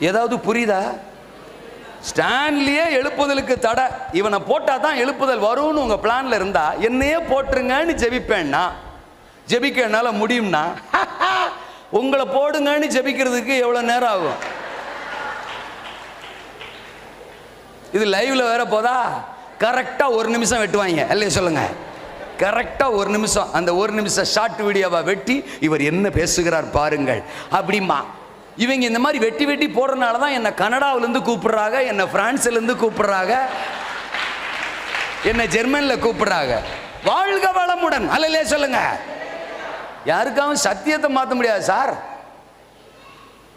ஏதாவது புரியுதா? ஸ்டான்லியே எழுப்புதலுக்கு தடை, இவனை போட்டா தான் எழுப்புதல் வரும்னு உங்க பிளான்ல இருந்தா என்னையே போட்டுருங்கன்னு ஜெபிப்பேன்னா, ஜெபிக்க என்னால முடியும்னா உங்களை போடுங்கன்னு ஜெபிக்கிறதுக்கு எவ்வளவு நேரம் ஆகும்? இது லைவ்ல வேற போதா, கரெக்டா 1 நிமிஷம் வெட்டுவாங்க இல்லையா சொல்லுங்க. கரெக்டா 1 நிமிஷம், அந்த 1 நிமிஷம் ஷார்ட் வீடியோவா வெட்டி இவர் என்ன பேசுகிறார் பாருங்கள் அப்படிமா. இவங்க இந்த மாதிரி வெட்டி வெட்டி போடுறதுனால தான் என்ன கனடாவிலேருந்து கூப்பிடுறாங்க, என்ன பிரான்ஸ்லேருந்து கூப்பிடுறாங்க, என்ன ஜெர்மன்ல கூப்பிடுறாங்க. வாழ்க வளமுடன் அல்லையா சொல்லுங்க. யாருக்காகவும் சத்தியத்தை மாற்ற முடியாது சார்.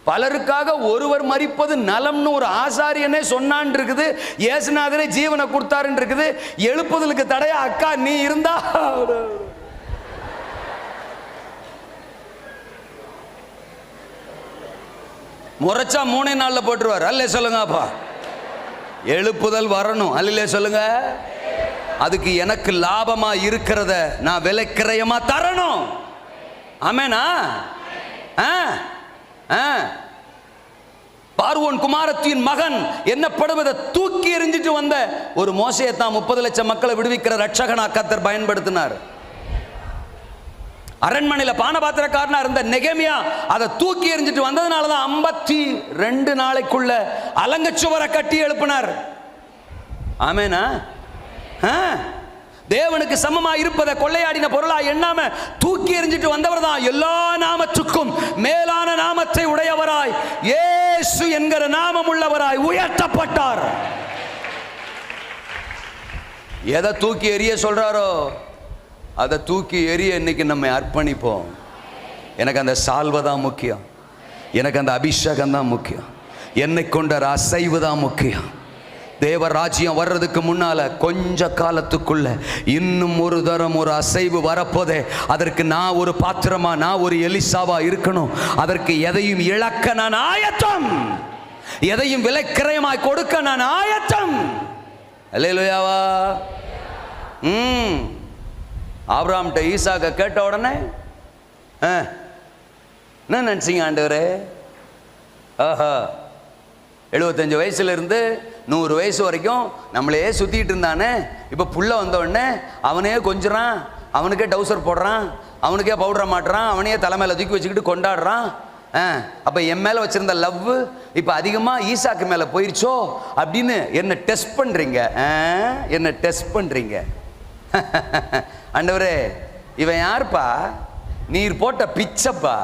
பலருக்காக ஒருவர் மரிப்பது நலம்னு ஒரு ஆசாரியனே சொன்னான் இருக்குது, இயேசுநாதரே ஜீவனை கொடுத்தாருன்னு இருக்குது. எழுப்புதலுக்கு தடையா அக்கா நீ இருந்தா முறைச்சா 3 நாள்ல போட்டுருவார் அல்ல சொல்லுங்க. அப்பா எழுப்புதல் வரணும் அல்ல சொல்லுங்க. அதுக்கு எனக்கு லாபமா இருக்கிறத நான் விலைக்கிரயமா தரணும். ஆமெனா? பார்வோன் குமாரத்தின் மகன் என்னப்படுவதை தூக்கி எறிஞ்சிட்டு வந்த ஒரு மோசேயை தான் 30 லட்சம் மக்களை விடுவிக்கிற ரட்சகனா கர்த்தர் பயன்படுத்தினார். அரண்மனையில் பானபாத்திரக்காரனா இருந்த நெகேமியா அதை தூக்கி எறிஞ்சிட்டு வந்ததுனால தான் 52 நாளைக்குள்ள அலங்கச்சுவரை கட்டி எழுப்பினார். ஆமெனா? தேவனுக்கு சமமா இருப்பதை கொள்ளையாடின பொருளா எண்ணாம தூக்கி எறிஞ்சிட்டு வந்தவர் தான் எல்லா நாமத்துக்கும் மேலான நாமத்தை உடையவராய் இயேசு என்கிற நாமம் உள்ளவராய் உயர்த்தப்பட்டார். எதை தூக்கி எறிய சொல்றாரோ அதை தூக்கி எறிய இன்னைக்கு நம்ம அர்ப்பணிப்போம். எனக்கு அந்த சால்வை தான் முக்கியம், எனக்கு அந்த அபிஷேகம் தான் முக்கியம், என்னை கொண்ட அசைவு தான் முக்கியம். தேவராஜ்யம் வர்றதுக்கு முன்னால கொஞ்ச காலத்துக்குள்ள இன்னும் ஒரு தரம் ஒரு அசைவு வரப்போதே. அதற்கு நான் ஒரு பாத்திரமா, நான் ஒரு எலிசாவா இருக்கணும். அதற்கு எதையும் இழக்க நான் ஆயத்தம், எதையும் விலைக்கிரயமாய் கொடுக்க நான் ஆயத்தம். அல்லேலூயாவா. ஆபிரகாம்கிட்ட ஈசாக்க கேட்ட உடனே என்ன நினைச்சீங்க ஆண்டவரே? 75 வயசுல இருந்து 100 வயசு வரைக்கும் நம்மளே சுத்திட்டு இருந்தானே, இப்ப புள்ள வந்த உடனே அவனே கொஞ்சறான், அவனுக்கே டவுசர் போடுறான், அவனுக்கே பவுடரை மாட்டுறான், அவனையே தலைமையில தூக்கி வச்சுக்கிட்டு கொண்டாடுறான். அப்ப என் மேல வச்சிருந்த லவ் இப்ப அதிகமா ஈசாக்கு மேல போயிருச்சோ அப்படின்னு என்ன டெஸ்ட் பண்றீங்க, என்ன டெஸ்ட் பண்றீங்க. ஆண்டவரே இவன் யாருப்பா? நீர் போட்ட பிச்சப்பா.